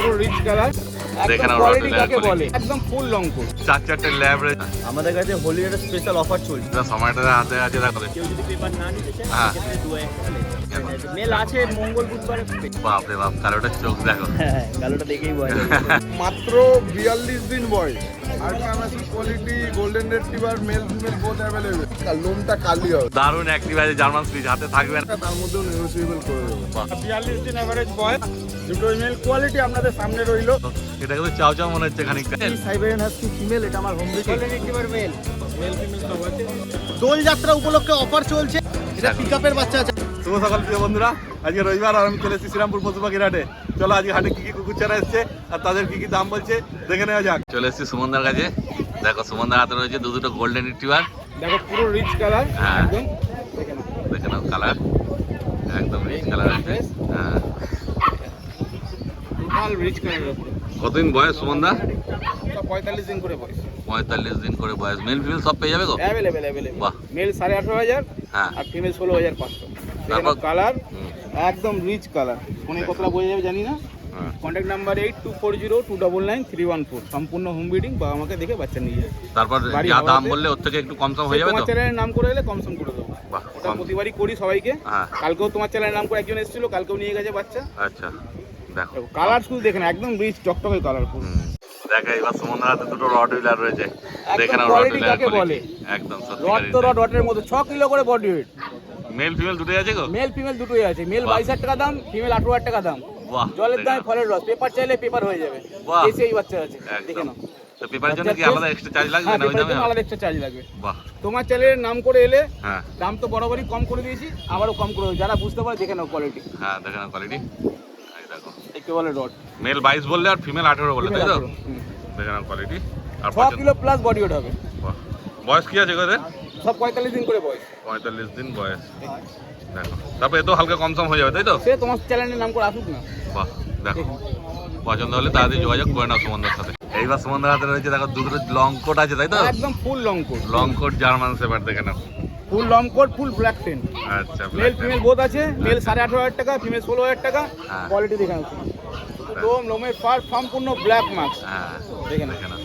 পুরো rich colour, দেখেন একদম কোয়ালিটি কাকে বলে, একদম ফুল লং কোট। 4-4টে ল্যাব রয়েছে। আমাদের কাছে হোলির একটা স্পেশাল অফার চলছে। সময়টা হাতে আছে দেখো। কেউ যদি পেপার না নিতে চায় হ্যাঁ। সেক্ষেত্রে 2 মেল আছে মঙ্গল বুধবারে। বাপ রে বাপ, কালোটা চোখ দেখো। হ্যাঁ কালোটা দেখেই বোঝা যাবে। মাত্র 42 দিন বয়স, ultramassive quality golden retriever male female both available. আর লোমটা কালি হবে, দারুণ অ্যাক্টিভ আছে, জার্মান স্পিচ হাতে থাকবেন। তার মধ্যেও নেগোসিয়েবল করে দেবো। 42 দিন এভারেজ বয়স, দুটো ইমেল কোয়ালিটি আপনাদের সামনে রইলো। এটা কিন্তু চাও চাও মনে হচ্ছে খানিকটা। সাইবেরিয়ান হাস্কি ফিমেল, এটা আমার হোম রেট। Golden retriever male, male female সব আছে। দোল যাত্রা উপলক্ষে অফার চলছে। এটা পিকআপের বাচ্চা আছে। শুভ সকাল প্রিয় বন্ধুরা, আজকে রবিবার আর আমি চলে এসেছি শ্রীরামপুর পশু পাখির হাটে। চলো আজকে হাটে কি কি কুকুর চারা এসছে আর তাদের কি কি দাম বলছে দেখে নেওয়া যাক। চলে এসেছি সুমনদার কাছে। দেখো সুমনদার হাতে রয়েছে দুটো গোল্ডেন রিট্রিভার। দেখো পুরো রিচ কালার, হ্যাঁ। একদম দেখে নাও। দেখে নাও কালার, একদম রিচ কালার আছে। হ্যাঁ, টোটাল রিচ কালারের উপরে। কতদিন বয়স সুমনদা? সব 45 দিন করে বয়স। 45 দিন করে বয়স। মেল ফিমেল সব পেয়ে যাবে গো? অ্যাভেলেবেল। বাহ। মেল 18,500 হ্যাঁ। আর ফিমেল 16,500। তারপর? কালার হুম। একদম রিচ কালার, ফোনে কতটা বোঝা যাবে জানি না। হ্যাঁ। Contact number 8240299314। সম্পূর্ণ হোম ব্রিডিং, বাবা আমাকে দেখে বাচ্চা নিয়ে যায়। তারপর বাড়ি যা দাম হাওড়াতে। বললে ওর থেকে একটু কম সম হয়ে যাবে তোমার তো? চ্যানেলের নাম করে এলে কম সম করে দেবো। বাহ, ওটা কম। প্রতিবারই করি সবাইকে। হ্যাঁ। কালকেও তোমার চ্যানেলের নাম করে একজন এসেছিল, কালকেও নিয়ে গেছে বাচ্চা। আচ্ছা দেখো কালার শুধু দেখেন, একদম রিচ টকটকে কালারফুল। দেখো এবার সুমনদার হাতে দুটো রড হুইলার রয়েছে। দেখে নাও রড quality হুইলার কাকে বলে। একদম রড তো রড, রডের মতো 6 কিলো করে বডি ওয়েট। মেল ফিমেল দুটোই আছে গো? মেল ফিমেল দুটোই আছে। মেল বাহ। 22,000 টাকা দাম, ফিমেল 18,000 টাকা দাম। বাহ, জলের দেখে দামে নাও। ফলের রস, পেপার চাইলে পেপার হয়ে যাবে। বাহ। এসে এই বাচ্চা আছে, দেখে একদম। নাও। তো পেপারের জন্য কি আলাদা এক্সট্রা চার্জ লাগবে হ্যাঁ, না ওই পেপারের দামে? জন্য আলাদা এক্সট্রা চার্জ লাগবে। বাহ, তোমার চ্যানেলের নাম করে এলে হ্যাঁ দাম তো বরাবরই কম করে দিয়েছি, আবারও কম করে দেবো। যারা বুঝতে পারে দেখে নাও কোয়ালিটি। হ্যাঁ, দেখে নাও কোয়ালিটি। এই দেখো একে বলে রড। মেল 22 বললে আর ফিমেল 18 বললে, তাই তো? দেখে নাও কোয়ালিটি। আর 6 কিলো প্লাস বডি ওয়েট হবে। বাহ, বয়স কি আছে গো এদের? সব 45 দিন করে বয়স। 45 দিন বয়স। দেখো তারপর এত হালকা কম সম হয়ে যাবে, তাই তো? সে তোমার চ্যানেলের নাম করে আসুক না। বাহ, দেখো পছন্দ হলে তাড়াতাড়ি যোগাযোগ করে নাও সুমনদার সাথে। এইবার সুমনদার হাতে রয়েছে দেখো দুটো লং কোট আছে, তাই তো? একদম full long coat. Long coat German shepherd, দেখে নাও। Full long coat, full black tan. আচ্ছা, male black female pen। Both আছে। মেল 18,500 টাকা, ফিমেল 16,000 টাকা। হ্যাঁ। কোয়ালিটি দেখে নাও। তো লোমের পার সম্পূর্ণ ব্ল্যাক মার্কস, হ্যাঁ, দেখে নাও। দেখে নাও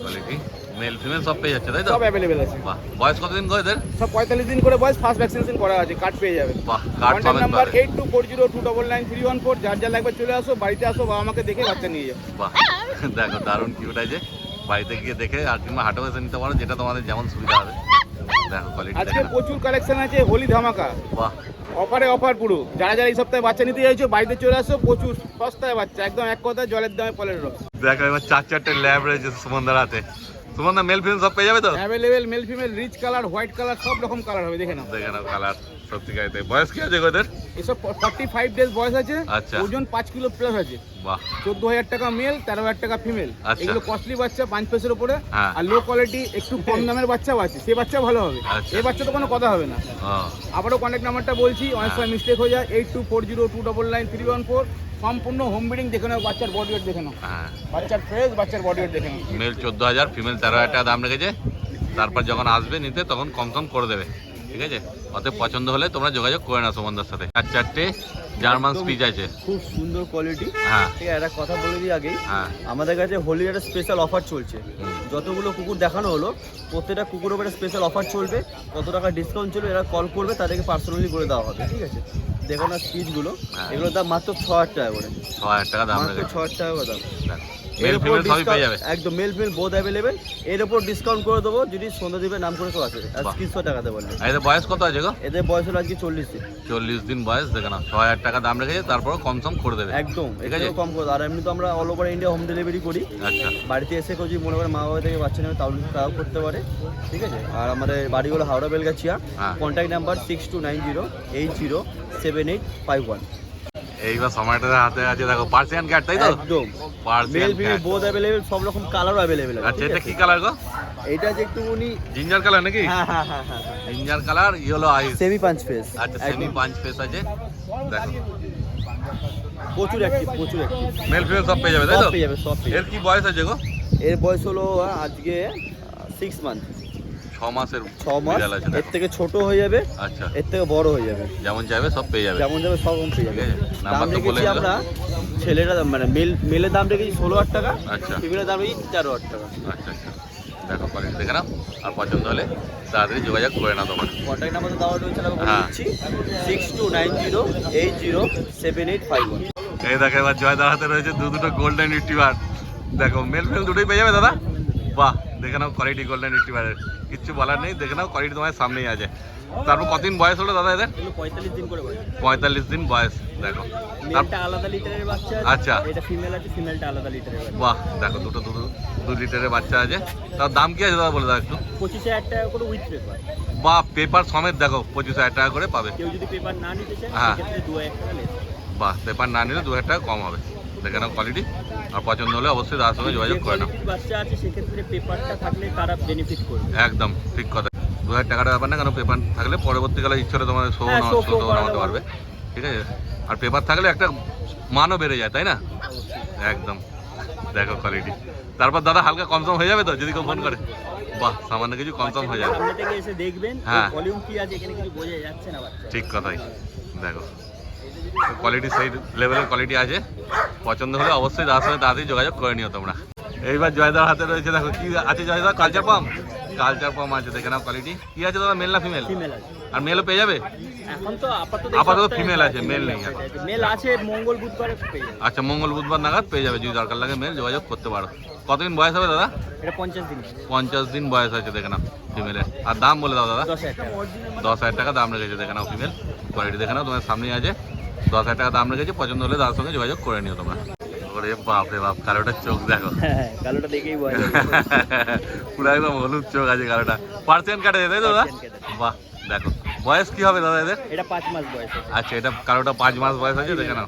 কোয়ালিটি। মেল ফিমেল সব পেয়ে যাচ্ছে, তাই তো? সব অ্যাভেলেবেল আছে। বাহ, বয়স কতদিন গো এদের? সব 45 দিন করে বয়স। ফার্স্ট ভ্যাকসিনেশন করা আছে, কার্ড পেয়ে যাবে। বাহ, কার্ড কন্ট্যাক্ট সমেত নাম্বার পাবে। 8240299314। যার যা লাগবে চলে আসো, বাড়িতে আসো, বাবা আমাকে দেখে বাচ্চা নিয়ে যাও। বাহ, দেখো দারুণ কিউট আছে। বাড়িতে গিয়ে দেখে আর কিংবা হাটে বসে নিতে পারো, যেটা তোমাদের যেমন সুবিধা হবে। দেখো কোয়ালিটি আজকে দেখে নাও। প্রচুর কালেকশন আছে, হোলি ধামাকা বাহ, অফারে অফার পুরো। যারা যারা এই সপ্তাহে বাচ্চা নিতে চাইছো বাড়িতে চলে আসো, প্রচুর সস্তায় বাচ্চা, একদম এক কথায় জলের দামে ফলের রস। দেখো এবার 4-4টে ল্যাব রয়েছে সুমনদার হাতে। সুমনদা মেল ফিমেল সব পেয়ে যাবে তো? Available male female, rich colour, white colour, সব রকম কালার হবে, দেখে নাও। দেখে নাও কালার, সত্যিকারিতে। বয়স কি আছে গো এদের? এসব 45 ডেজ বয়স আছে। আচ্ছা। ওজন 5 কিলো প্লাস আছে। বাহ, 14,000 টাকা মেল, 13,000 টাকা ফিমেল। আচ্ছা। এগুলো কস্টলি বাচ্চা, 5 পেসের উপরে। হ্যাঁ। আর লো কোয়ালিটি একটু কম দামের বাচ্চাও আছে, সে বাচ্চা ভালো হবে। আচ্ছা। এই বাচ্চা তো কোনো কথা হবে না। ও, আবারও কন্ট্যাক্ট নাম্বারটা বলছি, অনেক সময় মিস্টেক হয়ে যায়। 8240299314। সম্পূর্ণ হোম ব্রিডিং, দেখে নাও। বাচ্চার বডি ওয়েট দেখে নাও, হ্যাঁ। বাচ্চার ফ্রেশ, বাচ্চার বডি ওয়েট দেখে নাও। মেল 14,000, ফিমেল 13,000 টাকা দাম রেখেছে। তারপর যখন আসবে নিতে তখন কম সম করে দেবে, ঠিক আছে? অতএব পছন্দ হলে তোমরা যোগাযোগ করে নাও সুমনদার সাথে। 4-4টে জার্মান স্পিচ আছে। খুব সুন্দর কোয়ালিটি। হ্যাঁ, ঠিক আছে, একটা কথা বলে দিই আগেই, হ্যাঁ। আমাদের কাছে হোলির একটা স্পেশাল অফার চলছে। হুম। যতগুলো কুকুর দেখানো হলো প্রত্যেকটা কুকুরের উপরে স্পেশাল অফার চলবে। কত টাকা ডিসকাউন্ট চলবে, এরা কল করবে, তাদেরকে পার্সোনালি করে দেওয়া হবে, ঠিক আছে? দেখো না স্পিচগুলো, হ্যাঁ। এগুলোর দাম মাত্র 6,000 টাকা করে। 6,000 টাকা দাম মাত্র রেখেছে। 6,000 টাকা করে দাম। মেল ফিমেল সবই পেয়ে যাবে। একদম মেল ফিমেল বোথ অ্যাভেলেবেল। এর উপর ডিসকাউন্ট করে দেবো যদি সন্ধ্যাদ্বীপের নাম করে কেউ আসে, আর বাহ। 300 টাকাতে বললে। আর এদের বয়স কত আছে গো? এদের বয়স হলো আজকে 40 দিন। 40 দিন বয়স, দেখে নাও। 6,000 টাকা দাম রেখেছে, তারপর কম সম করে দেবে। একদম, ঠিক আছে। একটু কম করে। আর এমনি তো আমরা all over India home delivery করি। আচ্ছা, বাড়িতে এসে কেউ যদি মনে করে মা বাবা থেকে বাচ্চা নেবে তাহলে তাও করতে পারে, ঠিক আছে? আর আমাদের বাড়ি হলো হাওড়া বেলগাছিয়া। হ্যাঁ। Contact number 6290807851। এইবার সময়টা হাতে আছে দেখো। পার্সিয়ান ক্যাট, তাই তো? একদম Persian male female cat. Both available, সব রকম কালারও অ্যাভেলেবেল আছে। আচ্ছা, ঠিক এটা আছে? কি কালার গো? এইটা যে একটুখানি জিঞ্জার কালার নাকি? হ্যাঁ হ্যাঁ হ্যাঁ হ্যাঁ, জিঞ্জার কালার, ইয়েলো আইস। সেমি পাঁচ ফেস। আচ্ছা, সেমি পাঁচ ফেস আছে। দেখো প্রচুর অ্যাক্টিভ, প্রচুর অ্যাক্টিভ। মেল ফিমেল সব পেয়ে যাবে, তাই সব তো? পেয়ে যাবে, সব পেয়ে এর যাবে। কি বয়স আছে গো? এর বয়স হলো আজকে 6 মান্থ। 6 মাসের 6 মাস, বিড়াল আছে এর থেকে ছোট হয়ে যাবে, আচ্ছা, এর থেকে বড় হয়ে যাবে, যেমন চাইবে সব পেয়ে যাবে। যেমন যাবে সব পেয়ে যাবে। ঠিক আছে, দাম নাম্বার তো বলে রেখেছি দিলাম। আমরা, ছেলেরা মানে মেলের দাম রেখেছি 16,000 টাকা, আচ্ছা ফিমেলের দাম রেখেছি 13,000 টাকা। আচ্ছা আচ্ছা, দেখো কোয়ালিটি দেখে নাও, আর পছন্দ হলে তাড়াতাড়ি যোগাযোগ করে নাও তোমার। কন্ট্যাক্ট নাম্বার দেওয়া রয়েছে, আমি বলে হ্যাঁ। দিচ্ছি 6290807851। এই দেখো এবার জয়দার হাতে রয়েছে দুটো গোল্ডেন রিট্রিভার। দেখো মেল ফেল দুটোই পেয়ে যাবে দাদা। বাহ, দেখে নাও কোয়ালিটি গোল্ডেন রিট্রিভারের, কিচ্ছু বলার নেই, দেখে নাও কোয়ালিটি তোমার সামনেই আছে। তারপর কতদিন বয়স হলো দাদা এদের? এগুলো 45 দিন করে বয়স। 45 দিন বয়স। দেখো মেলটা আলাদা লিটারের বাচ্চা আছে, আচ্ছা। এটা ফিমেল আছে, ফিমেলটা আলাদা লিটারের বাচ্চা। বাহ, দেখো দুটো 2 লিটারের বাচ্চা আছে। তার দাম কি আছে দাদা বলে দাও একটু। 25,000 টাকা করে উইথ পেপার। বাহ, পেপার সমেত দেখো 25,000 টাকা করে পাবে। কেউ যদি পেপার না নিতে চায় হ্যাঁ। সেক্ষেত্রে 2,000 টাকা লেস। বাহ, পেপার না নিলে 2,000 টাকা কম হবে। দেখে নাও কোয়ালিটি, আর পছন্দ হলে অবশ্যই তার সঙ্গে যোগাযোগ করে নাও। বাচ্চা আছে সেক্ষেত্রে পেপারটা থাকলে তারা বেনিফিট করবে। একদম ঠিক কথা। 2,000 টাকাটা ব্যাপার না, কারণ পেপার থাকলে পরবর্তীকালে ইচ্ছে হলে তোমার শো হ্যাঁ, show নামাতে করাতে পারবে। ঠিক আছে, আর পেপার থাকলে একটা মানও বেড়ে যায়, তাই না? একদম, দেখো কোয়ালিটি। তারপর দাদা হালকা কমসম হয়ে যাবে তো যদি কেউ ফোন করে? বাহ, সামান্য কিছু কমসম হয়ে যাবে। সামনে থেকে এসে দেখবেন হ্যাঁ। ভলিউম কি আছে, এখানে কিছু বোঝা যাচ্ছে না বাচ্চা। ঠিক কথাই, দেখো কোয়ালিটি সেই লেভেলের কোয়ালিটি আছে। পছন্দ হলে অবশ্যই তার সঙ্গে তাড়াতাড়ি যোগাযোগ করে নিও তোমরা। এইবার জয়দার হাতে রয়েছে, দেখো কি আছে Joyda, culture pump. Culture pump আছে, দেখে নাও কোয়ালিটি। কি আছে দাদা, মেল না ফিমেল? ফিমেল আছে। আর মেলও পেয়ে যাবে? এখন তো আপাতত ফিমেল আছে, মেল নেই এখন। মেল আছে, মঙ্গল বুধবারে পেয়ে যাবে। আচ্ছা, মঙ্গল বুধবার নাগাদ পেয়ে যাবে। যদি দরকার লাগে মেল যোগাযোগ করতে পারো। কতদিন বয়স হবে দাদা? এটা 50 দিন। 50 দিন বয়স আছে, দেখে নাও ফিমেলের। আর দাম বলে দাও দাদা। 10,000 টাকা। 10,000 টাকা দাম রেখেছে, দেখে নাও ফিমেল। কোয়ালিটি দেখে নাও, তোমার সামনেই আছে। 10,000 টাকা দাম রেখেছে, পছন্দ হলে তার সঙ্গে যোগাযোগ করে নিও তোমরা। ওরে বাপ রে বাপ, কালোটার চোখ দেখো। হ্যাঁ, কালোটা দেখেই বয়। পুরো একদম হলুদ চোখ আছে কালোটা। পার্সিয়ান কাটে তাই তো দাদা? বাহ, দেখো বয়স কি হবে দাদা এদের? এটা 5 মাস বয়স আছে। আচ্ছা, এটা কালোটা 5 মাস বয়স আছে, দেখে নাও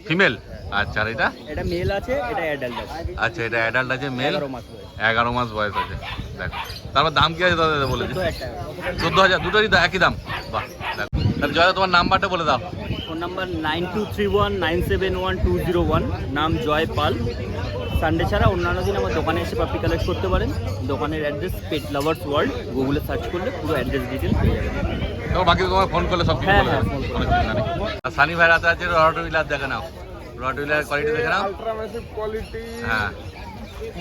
ফিমেল। আচ্ছা, আর এটা? এটা মেল আছে, এটা অ্যাডাল্ট আছে। আচ্ছা, এটা অ্যাডাল্ট আছে, মেল। 11 মাস বয়স। 11 মাস বয়স আছে, দেখো। তারপর দাম কি আছে দাদা বলেছি? 14,000 টাকা। 14,000, দুটোরই তো একই দাম। বাহ, দেখো। তাহলে জয়, তোমার নাম্বারটা বলে দাও। ফোন নাম্বার 9231971201, নাম জয় পাল। সানডে ছাড়া অন্যান্য দিন আমার দোকানে এসে পাপি কালেক্ট করতে পারেন। দোকানের অ্যাড্রেস পেট লাভার্স ওয়ার্ল্ড, গুগলে সার্চ করলে পুরো অ্যাড্রেস ডিটেল পেয়ে যাবেন। তো বাকি তোমার ফোন করলে সব কিছু হ্যাঁ, বলে হ্যাঁ, দেবে। ফোন কোনো চিন্তা নেই। আর সানি ভাইয়ের হাতে আছে রটউইলার, দেখে নাও। রটউইলার কোয়ালিটি দেখে নাও। আলট্রা ম্যাসিভ কোয়ালিটি, হ্যাঁ,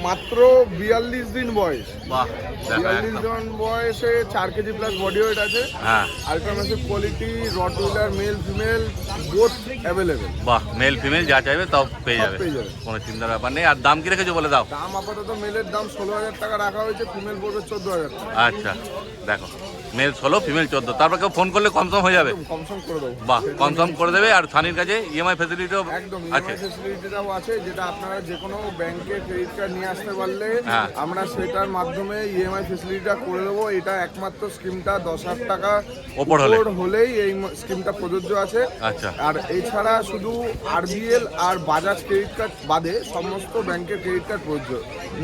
মাত্র 42 দিন বয়স। বাহ, দেখো 42 একদম। জন বয়সে 4 কেজি প্লাস বডি ওয়েট আছে। হ্যাঁ, ultra massive quality, Rottweiler mail female both available. বাহ, মেল ফিমেল যা চাইবে সব পেয়ে সব যাবে, পেয়ে যাবে। কোনো চিন্তার ব্যাপার নেই। আর দাম কি রেখেছো বলে দাও। দাম আপাতত মেলের দাম 16,000 টাকা রাখা হয়েছে, ফিমেল পড়বে 14,000 টাকা। আচ্ছা, দেখো মেল 16, ফিমেল 14। তারপর কেউ ফোন করলে কমসম হয়ে যাবে? কমসম করে দেবো। বাহ, কনফার্ম করে দেবে। আর সানির কাছে ইএমআই ফ্যাসিলিটিও একদম আছে। ইএমআই ফ্যাসিলিটিটাও আছে, যেটা আপনারা যে কোনো ব্যাংকে ক্রেডিট কার্ড নিয়ে আসতে পারলে হ্যাঁ। আমরা সেটার মাধ্যমে ইএমআই ফ্যাসিলিটিটা করে দেবো। এটা একমাত্র স্কিমটা 10,000 টাকা ওপর হলেই এই স্কিমটা প্রযোজ্য আছে। আচ্ছা, আর এছাড়া শুধু আরবিএল আর বাজাজ ক্রেডিট কার্ড বাদে সমস্ত ব্যাংকের ক্রেডিট কার্ড প্রযোজ্য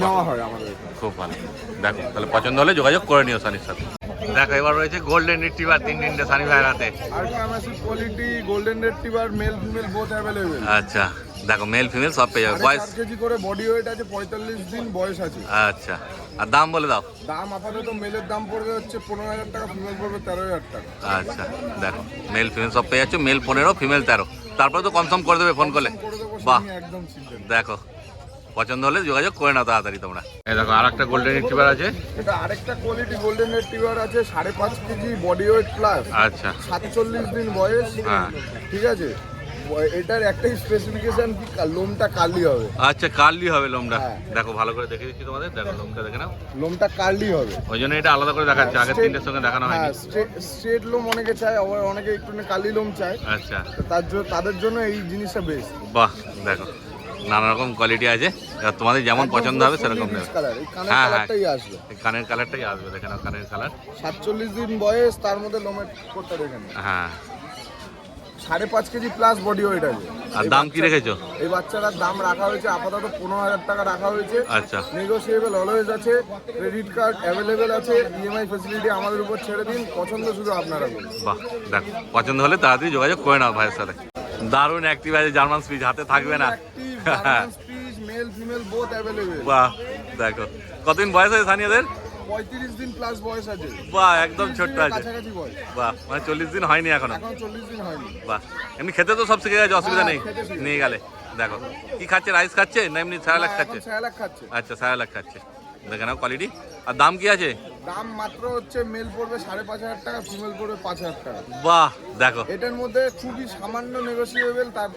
নেওয়া হয় আমাদের এখানে। খুব ভালো। দেখো তাহলে পছন্দ হলে যোগাযোগ করে নিও সানির সাথে। দেখো এবার রয়েছে গোল্ডেন রিট্রিভার 3 সানি ভাইয়ের হাতে। Ultra massive quality, golden retriever male female both available. আচ্ছা, দেখো মেল ফিমেল সব পেয়ে যাবে। বয়স? 4 কেজি করে বডি ওয়েট আছে, 45 দিন বয়স আছে। আচ্ছা, আর দাম বলে দাও। দাম আপাতত মেলের দাম পড়বে হচ্ছে 15,000 টাকা, ফিমেল পড়বে 13,000 টাকা। আচ্ছা, দেখো মেল ফিমেল সব পেয়ে যাচ্ছে। Male 15, female 13। তারপরে তো কনফার্ম করে দেবে ফোন করলে। করে দেবো, বাহ, সেটা নিয়ে একদম চিন্তা নেই। দেখো পছন্দ হলে যোগাযোগ করে নাও তাড়াতাড়ি তোমরা। এই দেখো আর একটা গোল্ডেন রিট্রিভার আছে। এটা আরেকটা কোয়ালিটি গোল্ডেন রিট্রিভার আছে, 5.5 কেজি বডি ওয়েট প্লাস, আচ্ছা, 47 দিন বয়স। হ্যাঁ, ঠিক আছে, এটার একটাই স্পেসিফিকেশন কি লোমটা কার্লি হবে। আচ্ছা, কার্লি হবে লোমটা। হ্যাঁ। দেখো ভালো করে দেখে দিচ্ছি তোমাদের। দেখো লোমটা দেখে নাও। লোমটা কার্লি হবে, ওই জন্য এটা আলাদা করে দেখাচ্ছে, আগের Straight- তিনটের সঙ্গে দেখানো হয়নি। হ্যাঁ, স্ট্রেট লোম অনেকে চায়, আবার অনেকে একটু কার্লি লোম চায়। আচ্ছা, তো তাদের জন্য এই জিনিসটা বেস্ট। বাহ, দেখো নানা রকম কোয়ালিটি আছে। এবার তোমাদের যেমন পছন্দ হবে সেরকম নেবে। কালার, এই কানের হ্যাঁ, হ্যাঁ, কালারটাই আসবে। এই কানের কালারটাই আসবে, দেখে নাও কানের কালার। 47 দিন বয়স, তার মধ্যে লোমের কোটটা দেখেন। হ্যাঁ, 5.5 কেজি প্লাস বডি ওয়েট আছে। আর এই দাম কি বাচ্চা- রেখেছো? এই বাচ্চাটার দাম রাখা হয়েছে আপাতত 15,000 টাকা রাখা হয়েছে। আচ্ছা, নেগোসিয়েবল অলওয়েজ আছে, ক্রেডিট কার্ড অ্যাভেলেবেল আছে, ইএমআই ফ্যাসিলিটি আমাদের উপর ছেড়ে দিন, পছন্দ শুধু আপনারা করুন। বাহ, দেখো পছন্দ হলে তাড়াতাড়ি যোগাযোগ করে নাও ভাইয়ের সাথে। দারুণ অ্যাক্টিভ আছে, জার্মান স্পিচ হাতে থাকবে না। Mail female both available. বাহ, দেখো কতদিন বয়স হয়েছে সানিয়াদের? 35 দিন প্লাস বয়স আছে। বাহ, একদম 30 ছোট্ট দিনের আছে। কাছাকাছি বয়স। বাহ, মানে 40 দিন হয়নি এখনো। এখন 40 দিন হয়নি। বাহ, এমনি খেতে তো সব শিখে গেছে, অসুবিধা হ্যাঁ, নেই। খেতে শিখে নিয়ে গেলে দেখো কি খাচ্ছে, রাইস খাচ্ছে না এমনি স্যালাড খাচ্ছে? স্যালাড খাচ্ছে। আচ্ছা, স্যালাড খাচ্ছে। দেখে নাও কোয়ালিটি। আর দাম কি আছে? দাম মাত্র হচ্ছে মেল পড়বে 5,500 টাকা, ফিমেল পড়বে 5,000 টাকা। বাহ, দেখো এটার মধ্যে খুবই সামান্য নেগোসিয়েবল, তার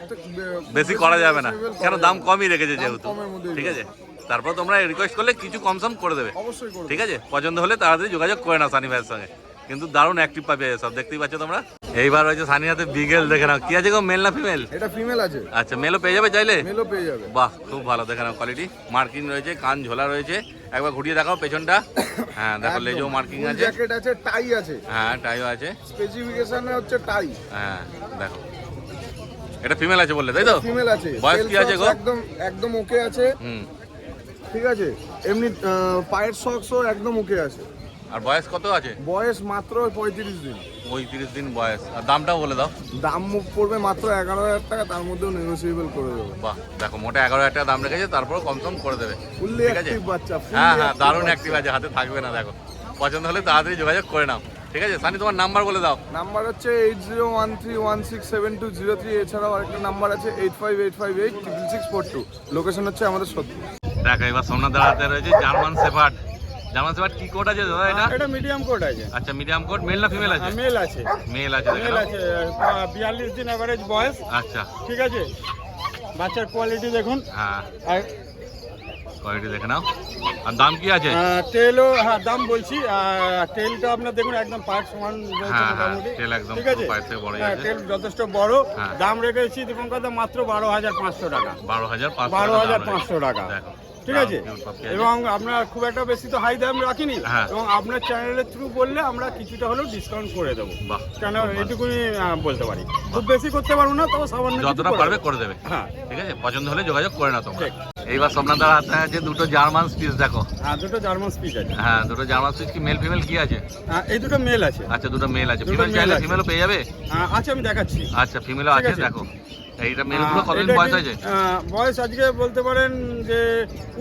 বেশি করা যাবে না, negotiable কেন করা দাম যাবে। কমই রেখেছে দাম যেহেতু। কমের মধ্যেই ঠিক আছে, তারপর তোমরা রিকোয়েস্ট করলে কিছু কম সম করে দেবে। অবশ্যই করবে। ঠিক আছে, পছন্দ হলে তাড়াতাড়ি যোগাযোগ করে নাও সানি ভাইয়ের সঙ্গে। কিন্তু দারুণ অ্যাক্টিভ পাবে সব, দেখতেই পাচ্ছ তোমরা। এইবার হয়েছে সানির হাতে বিগেল, দেখে নাও কি আছে গো, মেল না ফিমেল? এটা ফিমেল আছে। আচ্ছা, মেলও পেয়ে যাবে চাইলে? মেলও পেয়ে যাবে। বাহ, খুব ভালো। দেখে নাও কোয়ালিটি, মার্কিং রয়েছে, কান ঝোলা রয়েছে। একবার ঘুরিয়ে দেখাও পেছনটা। হ্যাঁ দেখো, লেজও মার্কিং আছে, জ্যাকেট আছে, টাই আছে। হ্যাঁ টাইও আছে। স্পেসিফিকেশনে হচ্ছে টাই। হ্যাঁ দেখো, এটা ফিমেল আছে বললে তাই তো? ফিমেল আছে। বয়স কি আছে গো? একদম একদম ওকে আছে। ঠিক আছে, এমনি পায়ের সক্সও একদম ওকে আছে। আর বয়স কত আছে? বয়স মাত্র 35 দিন। 35 দিন বয়স। আর দামটাও বলে দাও। দাম পড়বে মাত্র 11,000 টাকা, তার মধ্যেও নেগোসিয়েবল করে দেবো। বাহ, দেখো মোটা 11,000 টাকা দাম রেখেছে, তারপর কম সম করে দেবে। ফুললি ঠিক আছে? অ্যাক্টিভ বাচ্চা। হ্যাঁ হ্যাঁ, দারুণ অ্যাক্টিভ আছে, হাতে থাকবে না। দেখো পছন্দ হলে তাড়াতাড়ি যোগাযোগ করে নাও। ঠিক আছে সানি, তোমার নাম্বার বলে দাও। নাম্বার হচ্ছে 8013167203। এছাড়াও আরেকটা নাম্বার আছে 8585866642। লোকেশন হচ্ছে আমাদের সত্যি। দেখো এবার সোমনাথ হাতে রয়েছে জার্মান শেফার্ড। জার্মান শেফার্ড কি কোড আছে দাদা এটা? এটা মিডিয়াম কোড আছে। আচ্ছা, মিডিয়াম কোড। মেল না ফিমেল আছে? মেল আছে। মেল আছে, দেখে মেল নাও। আছে, 42 দিন এভারেজ বয়স। আচ্ছা, ঠিক আছে, বাচ্চার কোয়ালিটি দেখুন। হ্যাঁ আর কোয়ালিটি দেখে নাও। আর দাম কি আছে? তেলও, হ্যাঁ দাম বলছি। তেলটা আপনার দেখুন একদম পায়ের সমান রয়েছে হ্যাঁ হ্যাঁ, মোটামুটি। তেল একদম ঠিক আছে, পায়ের থেকে বড় হ্যাঁ, আছে। তেল যথেষ্ট বড়। হ্যাঁ। দাম রেখেছি দীপঙ্কর দা মাত্র 12,500 টাকা। 12,500 12,500 টাকা। দেখো ঠিক আছে, এবং আপনার খুব একটা বেশি তো হাই দাম রাখিনি। হ্যাঁ। এবং আপনার চ্যানেলের থ্রু বললে আমরা কিছুটা হলেও ডিসকাউন্ট করে দেবো। বাহ, কেন এইটুকুনি বলতে পারি, খুব বেশি করতে পারবো না, তবে সামান্য কিছু যতটা করে পারবে দেবো। করে দেবে। হ্যাঁ ঠিক আছে, পছন্দ হলে যোগাযোগ করে নাও তোমরা। ঠিক। এইবার সোমনাথ দার হাতে আছে দুটো জার্মান স্পিচ, দেখো। হ্যাঁ, দুটো জার্মান স্পিচ আছে। হ্যাঁ, দুটো জার্মান স্পিচ। কি মেল ফিমেল কি আছে? এই দুটো মেল আছে। আচ্ছা, দুটো মেল আছে। দুটো ফিমেল male চাইলে আছে। ফিমেলও পেয়ে যাবে? আচ্ছা, আমি দেখাচ্ছি। আচ্ছা, ফিমেলও ঠিক আছে, আছে। দেখো। এইটা মেলগুলো কতদিন এটা বয়স কি, আছে? বয়স আজকে বলতে পারেন যে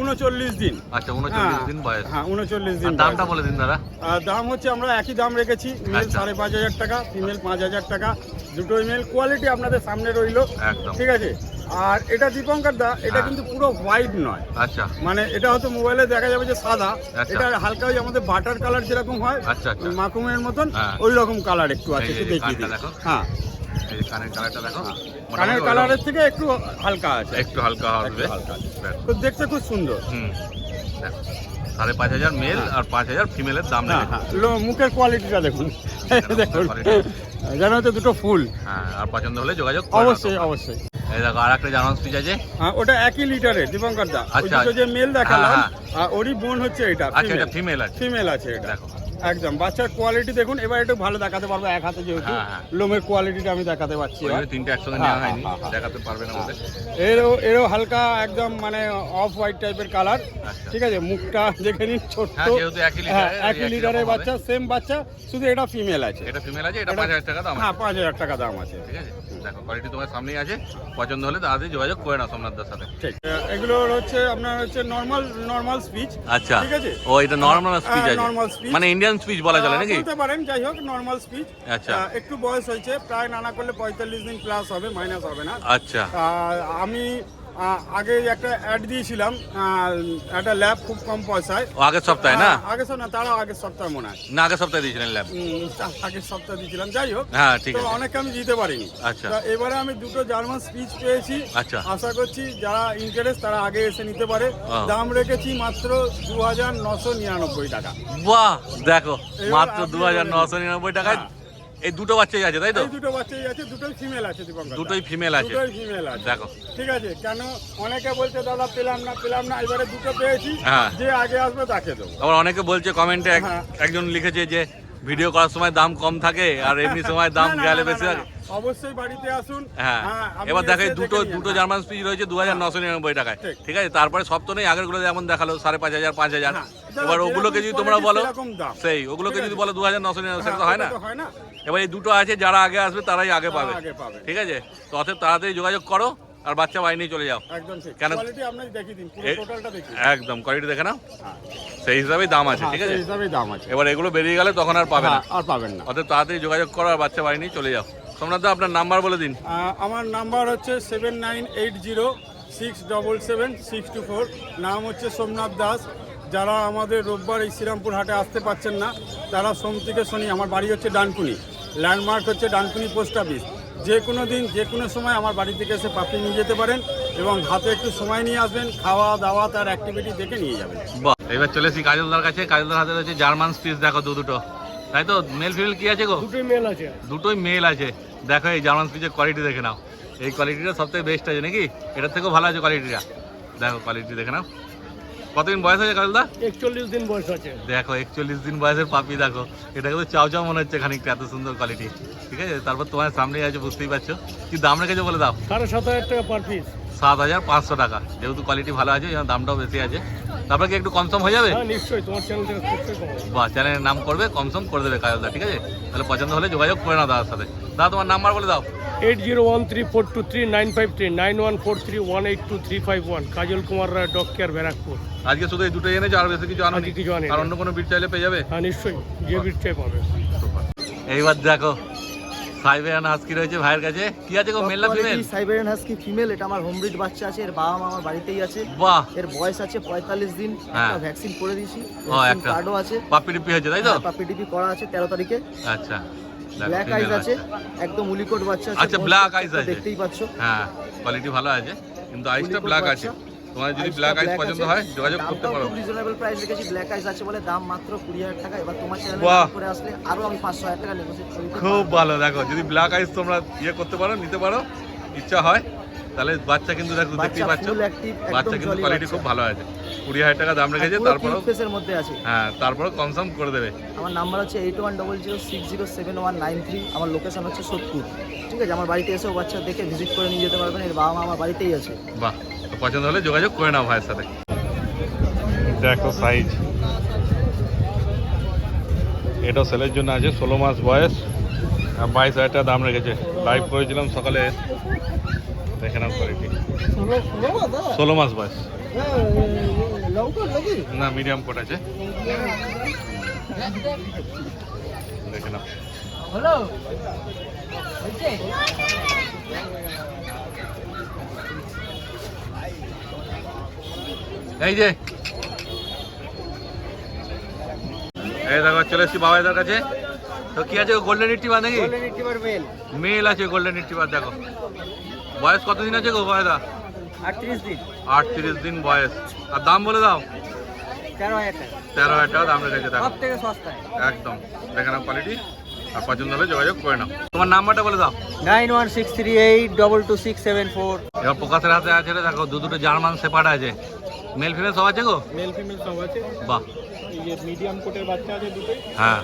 39 দিন। আচ্ছা, 39 দিন বয়স। হ্যাঁ, 39 দিন আর দামটা বয়স। বলে দিন দাদা। দাম হচ্ছে আমরা একই দাম রেখেছি। মেল আচ্ছা। 5,500 টাকা, ফিমেল 5,000 টাকা। দুটোই মেল। কোয়ালিটি আপনাদের সামনে রইলো। একদম। ঠিক আছে, আর এটা দীপঙ্কর দা, এটা হ্যাঁ। কিন্তু পুরো হোয়াইট নয়। আচ্ছা মানে এটা হয়তো মোবাইলে দেখা যাবে যে সাদা, আচ্ছা। এটা হালকা ওই আমাদের বাটার কালার যেরকম হয়, আচ্ছা, আচ্ছা। মাখনের মতন, হ্যাঁ। ওই রকম কালার একটু আছে। এই যে একটু দেখিয়ে কানটা দিই। দেখো। হ্যাঁ, এই যে কানের কালারটা দেখো। কানের মোটামুটি কালারের থেকে একটু হালকা আছে। একটু হালকা হবে। একটু হালকা আছে। দেখো। তো দেখতে খুব সুন্দর। হুম, দেখো 5,500 মেল আর 5,000 ফিমেলের দাম হ্যাঁ নেবে। হ্যাঁ, মুখের কোয়ালিটিটা দেখুন। দেখুন, quality। যেন হচ্ছে দুটো ফুল। হ্যাঁ, আর পছন্দ হলে যোগাযোগ করে নাও অবশ্যই তোমরা। অবশ্যই। এই দেখো আর একটা জার্মান স্পিচ আছে। ওটা একই লিটারের দীপঙ্কর দা। ওই আচ্ছা। দুটো যে মেল দেখালাম, হ্যাঁ, ওরই বোন হচ্ছে এটা। আচ্ছা, এটা ফিমেল আছে। ফিমেল আছে এটা। দেখো। একদম বাচ্চার কোয়ালিটি দেখুন। এবার একটু ভালো দেখাতে পারবো এক হাতে, যেহেতু হ্যাঁ, হ্যাঁ। লোমের কোয়ালিটিটা আমি দেখাতে পারছি। ওই এবার জন্য তিনটে একসঙ্গে হ্যাঁ, নেওয়া হয়নি, হ্যাঁ, হ্যাঁ। দেখাতে পারবে না বলে। এরও হালকা একদম মানে অফ হোয়াইট টাইপের কালার। আচ্ছা। ঠিক আছে, মুখটা দেখে নিন, ছোট্ট। হ্যাঁ, যেহেতু একই হ্যাঁ, লিটারের, একই লিটারের বাচ্চা, সেম বাচ্চা, শুধু এটা ফিমেল আছে। এটা ফিমেল আছে, এটা 5,000 টাকা দাম হ্যাঁ, আছে। 5,000 টাকা দাম আছে। ঠিক আছে, দেখো কোয়ালিটি তোমার সামনেই আছে। পছন্দ হলে তাড়াতাড়ি যোগাযোগ করে নাও সোমনাথদার সাথে। ঠিক। এগুলো হচ্ছে আপনার হচ্ছে নর্মাল স্পিচ। আচ্ছা, ঠিক আছে। ও এটা নরমাল স্পিচ আছে, নর্মাল স্পিচ, মানে ইন্ডিয়ান স্পিচ বলা চলে নাকি? বলতে পারেন। যাই হোক, নর্মাল স্পিচ। আচ্ছা। একটু বয়স হয়েছে, প্রায় নানা করলে 45 দিন প্লাস হবে, মাইনাস হবে না। আচ্ছা, আমি আগে একটা অ্যাড দিয়েছিলাম, একটা ল্যাব খুব কম পয়সায়। ও আগের সপ্তাহে না? আগের সপ্তাহ, তারাও আগের সপ্তাহ মনে হয়। না, আগের সপ্তাহে দিয়েছিলেন ল্যাব। আগের সপ্তাহে দিয়েছিলাম। যাই হোক, হ্যাঁ, ঠিক তো আছে। অনেকে আমি দিতে পারিনি। আচ্ছা। তো এবারে আমি দুটো জার্মান স্পিচ পেয়েছি। আচ্ছা। আশা করছি যারা ইন্টারেস্ট তারা আগে এসে নিতে পারে। হ্যাঁ। দাম রেখেছি মাত্র 2,999 টাকা। বাহ, দেখো এবার মাত্র আপনি 2,999 টাকায় এই দুটো বাচ্চাই আছে, তাই তো? এই দুটো বাচ্চাই আছে, দুটোই ফিমেল আছে দীপঙ্কর দা। দুটোই ফিমেল আছে। দুটোই ফিমেল আছে। দেখো। ঠিক আছে, কেন অনেকে বলছে দাদা পেলাম না, এবারে দুটো পেয়েছি। হ্যাঁ। যে আগে আসবে তাকে দেবো। আবার অনেকে বলছে কমেন্টে, হ্যাঁ। একজন লিখেছে যে ভিডিও করার সময় দাম কম থাকে আর এমনি সময় দাম না, না, গেলে না, বেশি না, থাকে। না, অবশ্যই বাড়িতে আসুন। হ্যাঁ, আপনি এবার দেখো এসে এই দুটো দেখে নিন। দুটো হ্যাঁ। জার্মান স্পিচ রয়েছে 2,999 টাকায়। ঠিক। ঠিক আছে, তারপরে সব তো নেই, আগের গুলো যেমন দেখালো 5,500, 5,000। হ্যাঁ, এবার যেরকম ওগুলোকে যদি quality তোমরা বলো, সেরকম দাম। সেই ওগুলোকে ঠিক যদি আছে। বলো 2,999, সেটা তো হয় না। ওটা তো হয় না। এবার এই দুটো আছে, যারা আগে আসবে তারাই আগে তারা পাবে। আগে পাবে। ঠিক আছে, তো অতএব তাড়াতাড়ি যোগাযোগ করো। আর বাচ্চা বাড়ি নিয়ে চলে যাও। একদম ঠিক। কেন? কোয়ালিটি আপনাকে দেখিয়ে দিন, পুরো টোটালটা দেখি। একদম কোয়ালিটি দেখে নাও, সেই হিসাবেই দাম আছে, ঠিক আছে? সেই হিসাবেই দাম আছে। এবার এগুলো বেরিয়ে গেলে তখন আর পাবে না, আর পাবেন না। অতএব তাড়াতাড়ি যোগাযোগ করো আর বাচ্চা বাড়ি নিয়ে চলে যাও। সোমনাথ দা আপনার নাম্বার বলে দিন। আমার নাম্বার হচ্ছে 7980677624। নাম হচ্ছে সোমনাথ দাস। যারা আমাদের রোববার এই শ্রীরামপুর হাটে আসতে পারছেন না, তারা সোম থেকে শনি, আমার বাড়ি হচ্ছে ডানকুনি, ল্যান্ডমার্ক হচ্ছে ডানকুনি পোস্ট অফিস। যে কোনো দিন যে কোনো সময় আমার বাড়ি থেকে এসে পাপড়ি নিয়ে যেতে পারেন এবং হাতে একটু সময় নিয়ে আসবেন, খাওয়া দাওয়া তার অ্যাক্টিভিটি দেখে নিয়ে যাবেন। বাহ, এবার চলে এসেছি কাজলদার কাছে। কাজলদার হাতে রয়েছে জার্মান স্পিচ, দেখো দুটো, তাই তো? মেল ফিমেল কি আছে গো? দুটোই মেল আছে। দুটোই মেল আছে। দেখো এই জার্মান স্পিচের কোয়ালিটি দেখে নাও, এই কোয়ালিটিটা সবথেকে বেস্ট আছে নাকি? এটার থেকেও ভালো আছে কোয়ালিটিটা, দেখো কোয়ালিটি দেখে নাও। কতদিন বয়স আছে কাজলদা? 41 দিন বয়স আছে। দেখো 41 দিন বয়সের পাপি, দেখো এটা কিন্তু চাও চাও মনে হচ্ছে খানিকটা, এত সুন্দর কোয়ালিটি, ঠিক আছে? তারপর তোমার সামনেই আছে, বুঝতেই পারছো। কি দাম রেখেছো বলে দাও? 7,500 টাকা পার পিস। 7,500 টাকা, যেহেতু কোয়ালিটি ভালো আছে দামটাও বেশি আছে। তারপর কি একটু কমসম হয়ে যাবে? হ্যাঁ নিশ্চয়ই, তোমার চ্যানেল থেকে নিশ্চয়ই কম হবে। বাহ, চ্যানেলের নাম করবে, কমসম করে দেবে কাজলদা, ঠিক আছে? তাহলে পছন্দ হলে যোগাযোগ করে নাও দাদার সাথে। দাদা তোমার নাম্বার বলে দাও। 8013423953 9143182351। কাজল কুমার রায়, ডগ কেয়ার, ব্যারাকপুর। আজকে শুধু এই দুটোই এনেছো, আর বেশি কিছু আনো? আজকে কিছু আনিনি। আর অন্য কোনো বিট চাইলে পেয়ে যাবে? হ্যাঁ নিশ্চয়ই, যে বিটটাই পাবে। এইবার দেখো সাইবেরিয়ান হাস্কি রয়েছে ভাইয়ের কাছে। কি আছে গো, মেল না ফিমেল? Siberian husky female. এটা আমার হোম ব্রিড বাচ্চা আছে, এর বাবা মা আমার বাড়িতেই আছে। বাহ, এর বয়স আছে 45 দিন। হ্যাঁ। একটা ভ্যাকসিন করে দিয়েছি, ও, একটা কার্ডও আছে, পাপ্পি টিপ্পি হয়েছে তাই তো? পাপি টিপি করা আছে 13 তারিখে। আচ্ছা, দেখো, ব্ল্যাক female আইজ আছে, বাচ্চা। একদম উলিকোট বাচ্চা আছে। আচ্ছা, black eyes আছে। দেখতেই পাচ্ছ। হ্যাঁ, কোয়ালিটি ভালো আছে, কিন্তু আইসটা উলিকোট ব্ল্যাক বাচ্চা। আছে। তোমার যদি আইসটা ব্ল্যাক আইস black পছন্দ আছে। হয় যোগাযোগ করতে দামটাও পারো। খুব রিজনেবল প্রাইস রেখেছি। ব্ল্যাক আইজ আছে বলে দাম মাত্র 20,000 টাকা। এবার তোমার চ্যানেলে বাহ। করে আসলে আরো আমি 500,000 টাকা নেগোশিয়েট করে দিতে খুব পারবো। ভালো, দেখো যদি ব্ল্যাক আইস তোমরা করতে পারো, নিতে পারো, ইচ্ছা হয়, তাহলে বাচ্চা কিন্তু দেখো, দেখতেই বাচ্চা পাচ্ছ ফুল অ্যাক্টিভ, বাচ্চা একদম কিন্তু জলি কোয়ালিটি বাচ্চা। খুব ভালো আছে। 20,000 টাকা দাম রেখেছে, তারপরেও ফেসের মধ্যে আছে। হ্যাঁ, তারপরেও কমসম করে দেবে। আমার নাম্বার হচ্ছে 8100607193। আমার লোকেশন হচ্ছে সোদপুর, ঠিক আছে? আমার বাড়িতে এসেও বাচ্চা দেখে ভিজিট করে নিয়ে যেতে পারবেন। এর বাবা মা আমার বাড়িতেই আছে। বাহ, তো পছন্দ হলে যোগাযোগ করে নাও ভাইয়ের সাথে। দেখো সাইজ, এটা সেলের জন্য আছে, 16 মাস বয়স আর 22,000 টাকা দাম রেখেছে। লাইভ করেছিলাম সকালে, দেখে নাও কোয়ালিটি। 16 মাস বয়স, না মিডিয়াম কোট আছে, দেখে নাও। এই যে এই দেখো চলে এসেছি বাবাইদার কাছে। তো কি আছে, গোল্ডেন রিট্রিভার নাকি? মেল আছে গোল্ডেন রিট্রিভার। দেখো বয়স কতদিন আছে গো বাবাইদা? 38 দিন। 38 দিন বয়স। আর দাম বলে দাও। 13,000 টাকা। 13,000 টাকা দাম রেখেছে। দেখো সব থেকে সস্তায়। একদম, দেখে নাও কোয়ালিটি, আর পছন্দ হলে যোগাযোগ করে নাও। তোমার নাম্বারটা বলে দাও। 9163822674। এবার প্রকাশের হাতে আছে রে, দেখো দুটো জার্মান শেপার্ড আছে, মেল ফিমেল সব আছে গো? মেল ফিমেল সব আছে। বাহ, এই যে মিডিয়াম কোটের বাচ্চা আছে দুটোই। হ্যাঁ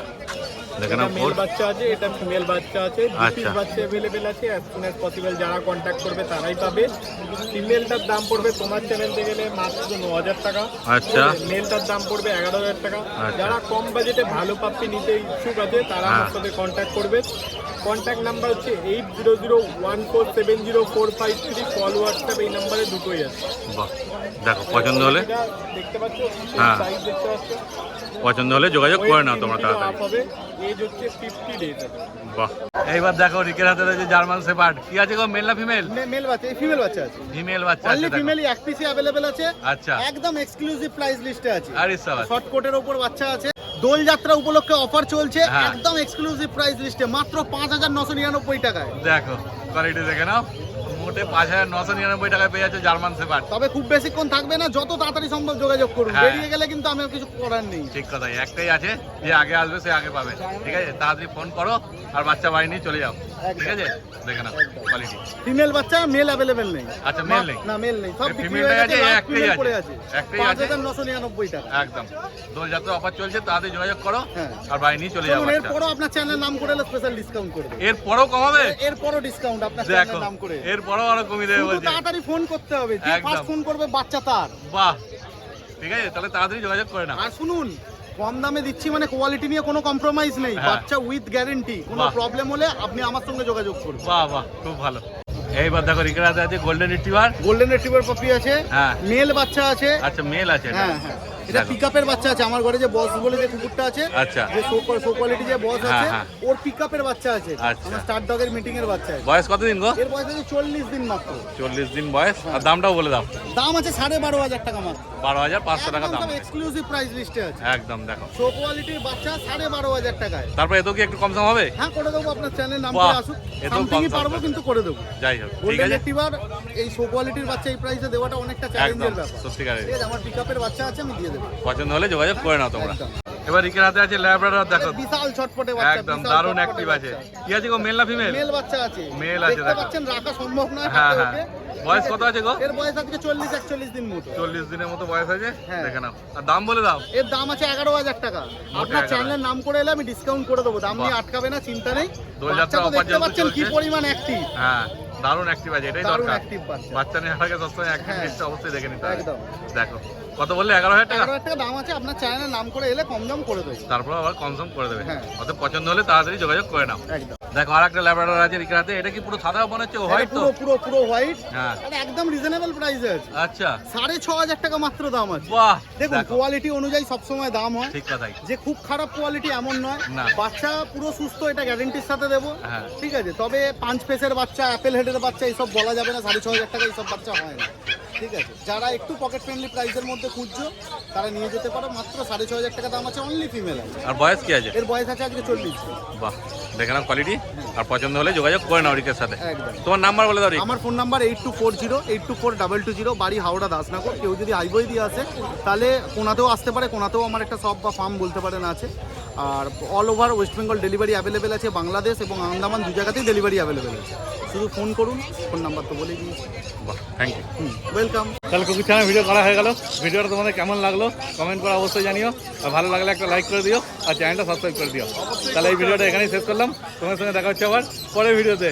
দেখে নাও। মেল বাচ্চা আছে, এটা ফিমেল বাচ্চা আছে। আচ্ছা। দুটো বাচ্চা अवेलेबल আছে। অ্যাজ সুন অ্যাজ পসিবল যারা কন্ট্যাক্ট করবে তারাই পাবে। ফিমেলটার দাম পড়বে তোমার চ্যানেল থেকে গেলে মাত্র 9,000 টাকা। আচ্ছা। মেলটার দাম পড়বে 11,000 টাকা। আচ্ছা। যারা কম বাজেটে ভালো পাপ্পি নিতে ইচ্ছুক আছে তারা হ্যাঁ। আমার সাথে কন্ট্যাক্ট করবে। কন্ট্যাক্ট নাম্বার হচ্ছে 8001470453। কল হোয়াটসঅ্যাপ এই নাম্বারে দুটোই আছে। বাহ, দেখো পছন্দ হলে, এটা দেখতে পাচ্ছ, হ্যাঁ। সাইজ দেখতে পাচ্ছ। পছন্দ হলে যোগাযোগ করে নাও তোমরা তাড়াতাড়ি। হবে এজ হচ্ছে 50 ডেজ। বাহ, এইবার দেখো রিকের হাতে রয়েছে জার্মান শেপার্ড। কি আছে গো, মেল না ফিমেল? মেল বাচ্চা, এই ফিমেল বাচ্চা আছে। ফিমেল বাচ্চা আছে, অনলি দেখো। ফিমেলই এক পিসি अवेलेबल আছে। আচ্ছা, একদম এক্সক্লুসিভ প্রাইস লিস্টে আছে। আরে সাবাস। শর্ট কোটের উপর বাচ্চা আছে। দোল যাত্রা উপলক্ষে অফার চলছে, হ্যাঁ। একদম এক্সক্লুসিভ প্রাইস লিস্টে মাত্র 5,999 টাকায়। দেখো কোয়ালিটি দেখে নাও, মোটে 5,999 টাকায় পেয়ে যাচ্ছে জার্মান শেপার্ড। তবে খুব বেশিক্ষণ থাকবে না, যত তাড়াতাড়ি সম্ভব যোগাযোগ করুন। হ্যাঁ। বেরিয়ে গেলে কিন্তু আমি আর কিছু করার নেই। ঠিক কথাই, একটাই আছে, যে আগে আসবে সে আগে পাবে, ঠিক আছে? তাড়াতাড়ি ফোন করো আর বাচ্চা বাড়ি নিয়ে চলে যাও, ঠিক আছে? দেখে নাও কোয়ালিটি। ফিমেল বাচ্চা মেল अवेलेबल নেই। আচ্ছা, মেল নেই? না মেল নেই, সব বিক্রি ফিমেলটাই হয়ে আছে, গেছে। একটাই ফিমেল আছে। পড়ে আছে একটাই আছে। 5,999 টাকা। একদম, দোল যাত্রা অফার চলছে, তাড়াতাড়ি যোগাযোগ করো হ্যাঁ। আর বাড়ি নিয়ে চলে যাও চলুন, বাচ্চা। এরপরও আপনার চ্যানেল নাম করে স্পেশাল ডিসকাউন্ট করে দেব। এরপরও কমাবে? এরপরও ডিসকাউন্ট আপনার দেখো চ্যানেল নাম করে। এরপরও আরো কমিয়ে দেবে শুধু বলছে। তাড়াতাড়ি ফোন করতে হবে, যে একদম। ফার্স্ট ফোন করবে বাচ্চা তার। বাহ, ঠিক আছে, তাহলে তাড়াতাড়ি যোগাযোগ করে নাও। আর শুনুন, কম দামে দিচ্ছি মানে কোয়ালিটি নিয়ে কোনো কম্প্রোমাইজ নেই। হ্যাঁ। বাচ্চা উইথ গ্যারেন্টি। কোনো বাহ। প্রবলেম হলে আপনি আমার সঙ্গে যোগাযোগ করুন। বাহ বাহ, খুব ভালো। এইবার দেখো রিকের হাতে আছে গোল্ডেন রিট্রিভার। গোল্ডেন রিট্রিভার পাপি আছে, হ্যাঁ। মেল বাচ্চা আছে। আচ্ছা মেল আছে এটা। হ্যাঁ হ্যাঁ, এটা দেখো। পিকআপের বাচ্চা আছে। আমার ঘরে যে বস বলে যে কুকুরটা আছে, আচ্ছা। যে শো কোয়ালিটি যে বস হ্যাঁ, আছে, হ্যাঁ। ওর পিকআপের বাচ্চা আছে। আচ্ছা। আমার স্টার ডগের মিটিং এর বাচ্চা আছে। বয়স কতদিন গো? এর বয়স আছে 40 দিন মাত্র। 40 দিন বয়স। আর দামটাও বলে দাও। দাম আছে 12,500 টাকা মাত্র। 12,500 টাকা দাম। এক্সক্লুসিভ প্রাইস লিস্টে আছে। একদম দেখো। শো কোয়ালিটির বাচ্চা 12,500 টাকায়। তারপর এত কি একটু কম সম হবে? হ্যাঁ করে দেবো, আপনার চ্যানেল নাম বাহ, করে আসুক, এত সামথিংই কম পারবো দাম। কিন্তু করে দেবো। যাই হোক ঠিক গোল্ডেন আছে। রিট্রিভার এই শো কোয়ালিটির বাচ্চা এই প্রাইসে দেওয়াটা অনেকটা চ্যালেঞ্জের একদম ব্যাপার। সত্যিকারের। ঠিক আছে, আমার পিকআপের বাচ্চা আছে, আমি দিয়ে দেবো। পছন্দ হলে যোগাযোগ করে নাও তোমরা। একদম। এবার রিকের হাতে আছে ল্যাব্রাডর। দেখো বিশাল ছটপটে বাচ্চা, একদম বিশাল দারুণ ছটপটে অ্যাক্টিভ আছে। বাচ্চা। কি আছে গো, মেল না ফিমেল? মেল বাচ্চা আছে। মেল আছে, দেখতে দেখো। পাচ্ছেন, রাখা সম্ভব নয় হ্যাঁ, হাতে হ্যাঁ। ওকে। বয়স ঠিক কত আছে গো? এর বয়স আজকে 40-41 দিন মতো। 40 দিনের মতো বয়স আছে। হ্যাঁ। দেখে নাও। আর দাম বলে দাও। এর দাম আছে 11,000 টাকা। আপনার 11,000 চ্যানেলের নাম করে এলে আমি ডিসকাউন্ট করে দেবো, দাম নিয়ে বাহ। আটকাবে না, চিন্তা নেই। দোলযাত্রা বাচ্চা তো অফার দেখতে যেহেতু পাচ্ছেন কি চলছে। পরিমাণ অ্যাক্টিভ। হ্যাঁ দারুণ অ্যাক্টিভ আছে, এটাই দারুণ দরকার। অ্যাক্টিভ বাচ্চা। বাচ্চা নেওয়ার আগে সবসময় অ্যাক্টিভ হ্যাঁ। জিনিসটা অবশ্যই দেখে নিতে হবে। একদম। দেখো কত বললে, 11,000 টাকা। 11,000 টাকা দাম আছে, আপনার চ্যানেলের নাম করে এলে কম দাম করে দেবে। তারপর আবার কনসার্ম করে দেবে। হ্যাঁ। অত পছন্দ হলে তাড়াতাড়ি যোগাযোগ করে নাও। একদম। দেখো আর একটা ল্যাব্রাডর আছে রিকের হাতে। এটা কি পুরো সাদা মনে হচ্ছে? হোয়াইট তো? পুরো পুরো পুরো হোয়াইট। হ্যাঁ। আর একদম রিজনেবল প্রাইসে আছে। আচ্ছা 6,500 টাকা মাত্র দাম আছে। বাহ দেখুন, দেখো। কোয়ালিটি অনুযায়ী সবসময় দাম হয়। ঠিক কথাই। যে খুব খারাপ কোয়ালিটি এমন নয়। না। বাচ্চা পুরো সুস্থ, এটা গ্যারেন্টির সাথে দেবো। হ্যাঁ। ঠিক আছে, তবে 5 পেসের বাচ্চা, অ্যাপেল হেডের বাচ্চা এইসব বলা যাবে না। 6,500 টাকা এইসব বাচ্চা হয় না। ঠিক আছে, যারা একটু পকেট ফ্রেন্ডলি প্রাইসের মধ্যে খুঁজছো তারা নিয়ে যেতে পারো। মাত্র 6,500 টাকা দাম আছে, অনলি ফিমেল আছে। আর বয়স কি আছে? এর বয়স আছে আজকে 40 দিন। বাহ দেখে নাও কোয়ালিটি। আর পছন্দ হলে যোগাযোগ করে নাও রিকের সাথে। একদম। তোমার নাম্বার বলে দাও রিক। আমার ফোন নাম্বার 8240-824220, বাড়ি হাওড়া দাসনগর। কেউ যদি হাইওয়ে দিয়ে আসে তাহলে কোনাতেও আসতে পারে, কোনাতেও আমার একটা শপ বা ফার্ম বলতে পারেন আছে। আর all over West Bengal delivery available আছে, বাংলাদেশ এবং আন্দামান 2 জায়গাতেই ডেলিভারি অ্যাভেলেবেল আছে। শুধু ফোন করুন, ফোন নাম্বার তো বলে দিয়েছি। বাহ থ্যাংক ইউ। ওয়েলকাম। তাহলে কুকুর ছানা ভিডিও করা হয়ে গেল। ভিডিওটা তোমাদের কেমন লাগলো কমেন্ট করে অবশ্যই জানিও। আর ভালো লাগলে একটা লাইক করে দিও, আর চ্যানেলটা সাবস্ক্রাইব করে দিও। তাহলে এই ভিডিওটা এখানেই শেষ করলাম। তোমার সঙ্গে দেখা হচ্ছে আবার পরের ভিডিওতে।